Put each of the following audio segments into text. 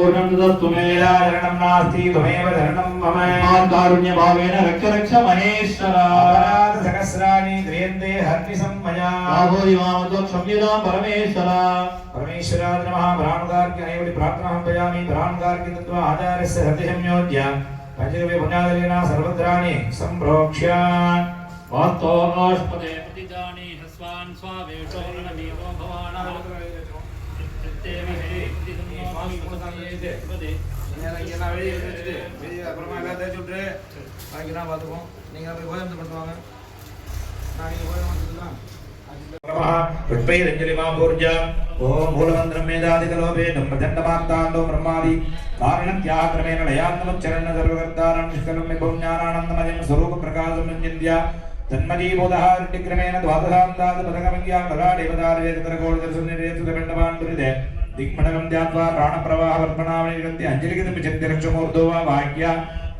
पूर्णं ददस्तु मे शरणं नास्ति त्वमेव शरणं मम कारुण्यभावेन रक्ष रक्ष महेश्वर अपराध सहस्राणि क्रियन्ते हर्निशं मया आभूरि मामतो क्षम्यतां परमेश्वर परमेश्वराय नमः ब्राह्मणार्घ्यमेवि प्रार्थनां करोमि ब्राह्मणार्घ्यं दत्त्वा आचार्यस्य हृदयसंयोज्य पंचगव्य पुण्यादलेन सर्वद्राणि सम्प्रोक्ष्य वास्तोष्पदे प्रतिदानि हस्वान् स्वावेशो रणमेवो भवान् ओम मूलमंत्रं मेधादिकलोभे ब्रह्मचण्डमार्ताण्डो ब्रह्मादि कारणत्याक्रमेण लयान्तमुच्चरण सर्वकर्तारं निष्कलं विभुज्ञानानन्दमयं स्वरूपप्रकाशं निन्द्य तन्मदीबोधः ऋटिक्रमेण द्वादशान्तात् पदकमज्ञा कलादेवतारेतरकोळदर्शनिरेतुदपिण्डवान् दिक्मण्डलं ध्यात्वा प्राणप्रवाहवर्पणावनिरन्ति अञ्जलिगतमिच्छन्त्यरक्षमूर्धो वा वाक्य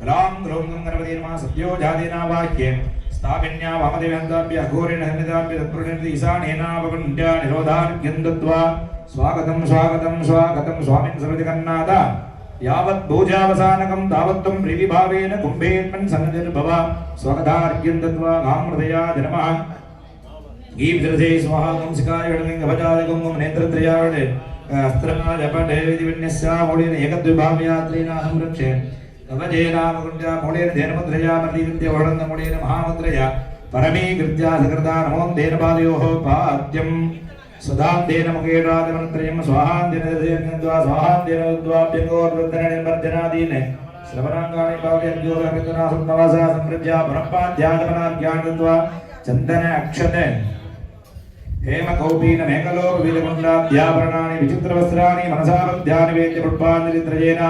ग्रां ग्रौं गणपति नमः सद्यो जातेना वाक्ये स्थापिन्या वामदेवन्ताभ्य अघोरेण सन्निधाभ्य तत्पुरुषेण ईशानेनावकुण्ठ्या निरोधार्घ्यं दत्त्वा स्वागतं स्वागतं स्वागतं स्वामिन् सर्वजगन्नाथ यावत् भोजावसानकं तावत्तं प्रीतिभावेन कुम्भेन्मन् सन्निधिर्भव स्वागतार्घ्यं दत्त्वा गामृतयाय नमः गीभिर्धे स्वाहा कुंसिकाय गणलिङ्गभजाय कुङ्कुम नेत्रत्रयाय अस्त्रमाय जपठे विधिविन्यस्यामूलेन एकद्विभाव्यात्रेण संरक्षे कवचेनामकुण्डा मूलेन धेनुमुद्रया मर्दीकृत्य वरन्दमूलेन महामुद्रया परमीकृत्या सकृता नमो धेनुपादयोः पाद्यं सदान्तेन मुखेरादिमन्त्रयं स्वाहान्तेनद्वा स्वाहान्तेनोद्वाभ्यङ्गोर्वर्धननिर्वर्धनादीन श्रवणाङ्गानि पाव्यज्योतिर्विद्युनासुन्नवासा संवृज्या पुनःपाद्यागमनार्घ्यान् चन्दन अक्षते हेमकौपीन मेकलोपवीलकुण्डाद्याभरणानि विचित्रवस्त्राणि मनसाबद्ध्यानि वेद्यपुष्पाञ्जलित्रयेन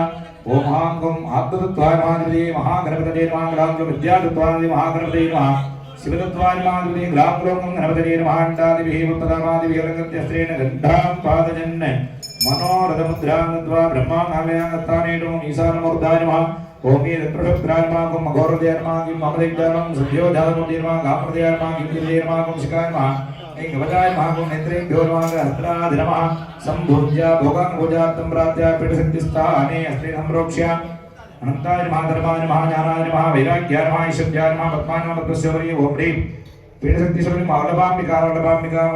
ओम हांगम आत्मतत्वाय महादेवी महागणपतये नमः ग्रामलो विद्यातत्वाय महागणपतये नमः शिवतत्वाय महादेवी ग्रामलोकं गणपतये नमः अंडादिभिः उत्तरामादिभिः अलङ्कृत्यस्त्रेण गन्धां पादजन् मनोरथमुद्रान्त्वा ब्रह्मानामयागतानेनो ईशानमूर्धाय नमः ओम येतत्प्रशुद्राय नमः ओम अघोरदये नमः किं ममदेव्याय नमः सद्यो जातमूर्धये नमः गामप्रदये नमः किं दिव्ये नमः ओम शिखाय नमः गवजाय नमः ओम नेत्रेभ्यो नमः हस्त्रादि नमः संभुज्य भोगानुभुजार्थं प्राप्य पीठशक्तिस्थाने अस्ते संप्रोक्ष्य अनन्ताय नमः धर्माय नमः ज्ञानाय नमः वैराग्याय नमः ईश्वर्याय नमः पद्माय नमः पद्मस्योपरि ओम ह्रीं पीठशक्तिस्वरूपिणीं वल्लभाम्बिकावल्लभाम्बिकां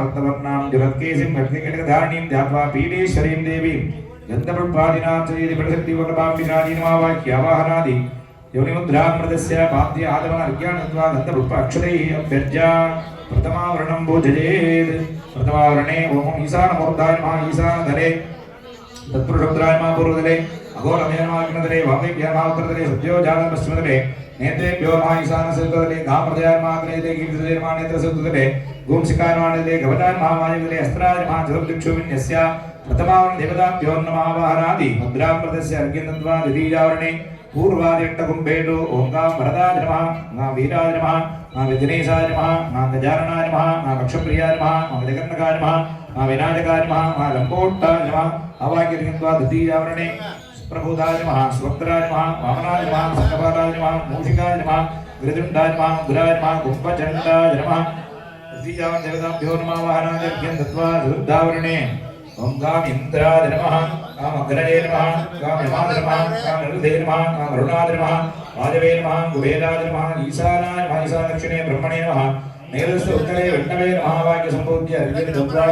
रत्नवर्णां जगत्केशीं भक्तिकटकधारिणीं ध्यात्वा पीठेश्वरीं देवीं गन्धपुष्पादिनां च यदि पीठशक्तिवल्लभाम्बिकादि नमः वाक्यावाहनादि योनिमुद्रामृतस्य पाद्य आदमन अर्घ्यान्त्वा गन्धपुष्प अक्षतैः अभ्यर्ज्य प्रथमावरणं भोजयेत् प्रथमावरणे ओम ईशानमूर्धाय नमः ईशानधरे तत्पुरुषपुत्राय नमः पूर्वधरे अघोरमय नमः अग्नधरे वामदेव्याय नमः उत्तरधरे सद्यो जातं पश्चिमधरे नेत्रेभ्यो नमः ईशानसुतधरे गामप्रदयाय नमः अग्नेधरे कीर्तिधरे नमः नेत्रसुतधरे गुंसिकाय नमः नेत्रे गवजाय नमः वायुधरे अस्त्राय नमः चतुर्दिक्षुविन्यस्य प्रथमावरण देवताभ्यो नमः वाहनादि मुद्रामृतस्य अर्घ्यं दत्त्वा द्वितीयावरणे पूर्वादिष्टकुम्भेषु ओंकार वरदाय नमः गा वीराय नमः गा विघ्नेशाय नमः गा गजाननाय नमः गा कक्षप्रियाय नमः गा जगन्नाथाय नमः गा विनायकाय नमः गा लंबोट्टाय नमः अवाक्यर्घ्यं द्वितीयावरणे प्रभुदाय नमः स्वक्त्राय नमः वामनाय नमः सकपालाय नमः मूषिकाय नमः गृदुण्डाय नमः गुराय नमः कुम्भचण्डाय नमः तृतीयावरण देवताभ्यो नमः वाहनार्घ्यं दत्त्वा चतुर्थावरणे ओम गाम इंद्राय नमः गाम अग्रये नमः गाम यमाय नमः गाम नरुदे नमः गाम अरुणाय नमः वाजवे नमः कुबेराय नमः ईशानाय नमः ईशान दक्षिणे ब्रह्मणे नमः नेरस्य उत्तरे विष्णवे नमः वाक्य संपूज्य अर्घ्यं दत्त्वा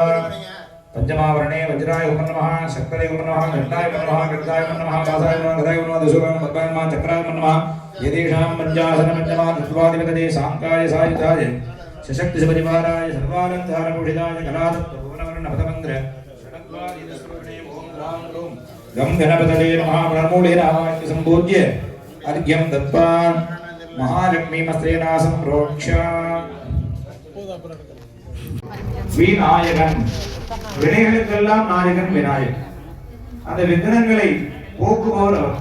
पंचमावरणे वज्राय नमः शक्तये नमः घण्टाय नमः गद्दाय नमः दासाय नमः गदाय नमः दशुराय पद्माय नमः चक्राय नमः यदेषां पञ्चासन पञ्चमा तत्त्वादिपतये शाङ्काय सायुधाय सशक्तिसपरिवाराय सर्वानन्दारभूषिताय कलातत्त्वभुवनवर्णपदमन्त्र गम गणपतये नमः ब्रह्मूलेन वाक्य संपूज्य अर्घ्यं दत्त्वा महालक्ष्मीमस्तेन संप्रोक्ष्य விநாயகன் வினைகளுக்கெல்லாம் நாயகன் விநாயகன் அந்த விக்னங்களை போக்குபவர் அவர்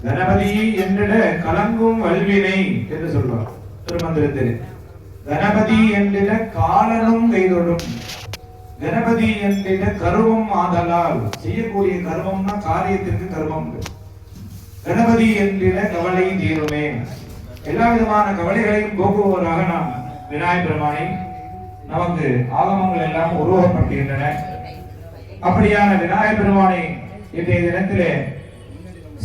கணபதி என்றிட கலங்கும் வல்வினை என்று சொல்வார் திருமந்திரத்தில் கணபதி என்றிட காலனும் கைதொடும் கணபதி என்றிட கருவம் ஆதலால் செய்யக்கூடிய கருவம்னா காரியத்திற்கு கருவம் கணபதி என்றிட கவலை தீருமே எல்லா விதமான கவலைகளையும் போக்குபவராக நாம் விநாயகப் பெருமானை நமக்கு ஆகமங்கள் எல்லாம் உருவகப்படுத்துகின்றன அப்படியான விநாயகப் பெருமானை இன்றைய தினத்திலே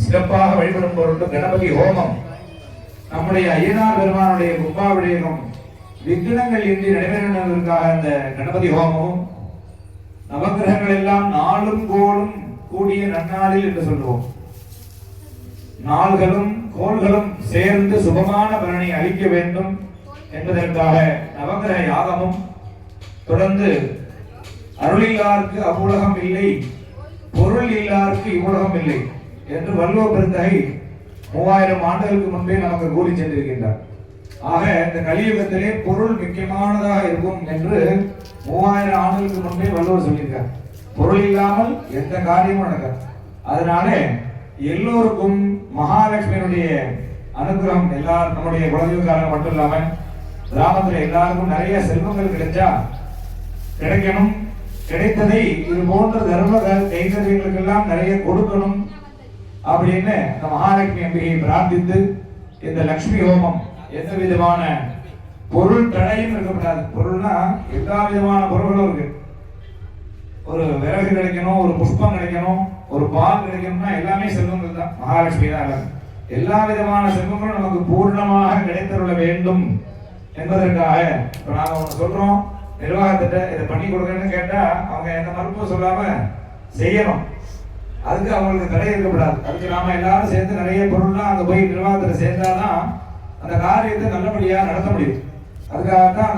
சிறப்பாக வழிபடும் பொருட்டு கணபதி ஹோமம், நம்முடைய ஐயனார் பெருமானுடைய கும்பாபிஷேகம் விக்னங்கள் இன்றி நடைபெறுவதற்காக அந்த கணபதி ஹோமமும், நவகிரகங்கள் எல்லாம் நாளும் கோளும் கூடிய நன்னாளில் என்று சொல்லுவோம். நாள்களும் கோள்களும் சேர்ந்து சுபமான பலனை அளிக்க வேண்டும் என்பதற்காக நவகிரக யாகமும், தொடர்ந்து அருளில்லாருக்கு அவ்வுலகம் இல்லை, பொருள் இல்லாருக்கு இவ்வுலகம் இல்லை என்று வள்ளுவ பெருந்தகை 3000 ஆண்டுகளுக்கு முன்பே நமக்கு கூறி சென்றிருக்கின்றார். ஆக இந்த கலியுகத்திலே பொருள் முக்கியமானதாக இருக்கும் என்று 3000 ஆண்டுகளுக்கு முன்பே வள்ளுவர் சொல்லியிருக்கார். பொருள் இல்லாமல் எந்த காரியமும் நடக்காது. அதனால எல்லோருக்கும் மகாலட்சுமியினுடைய அனுகிரகம் எல்லாரும், நம்முடைய குலதெய்வக்காரங்க மட்டும் இல்லாம கிராமத்துல எல்லாருக்கும் நிறைய செல்வங்கள் கிடைச்சா கிடைக்கணும். கிடைத்ததை இது போன்ற தர்ம கைங்கரியங்களுக்கெல்லாம் நிறைய கொடுக்கணும் அப்படின்னு அந்த மகாலட்சுமி அம்பிகையை பிரார்த்தித்து இந்த லட்சுமி ஹோமம் எந்த விதமான பொருள் தடையும் இருக்கக்கூடாது. பொருள்னா எல்லா விதமான பொருள்களும் இருக்கு. ஒரு விறகு கிடைக்கணும், ஒரு புஷ்பம் கிடைக்கணும், ஒரு பால் கிடைக்கணும்னா எல்லாமே செல்வங்கள் தான். மகாலட்சுமி தான். எல்லா விதமான செல்வங்களும் நமக்கு பூர்ணமாக கிடைத்தருள வேண்டும் என்பதற்காக இப்ப நாம ஒண்ணு சொல்றோம், நிர்வாகத்திட்ட இதை பண்ணி கொடுக்கணும்னு கேட்டா அவங்க எந்த மறுப்பும் சொல்லாம செய்யணும். அதுக்கு அவங்களுக்கு தடை இருக்கக்கூடாது. அதுக்கு நாம எல்லாரும் சேர்ந்து நிறைய பொருள்லாம் அங்க போய் நிர்வாகத்துல சேர்ந்தாதான் அந்த காரியத்தை நல்லபடியா நடத்த முடியும். அதுக்காகத்தான்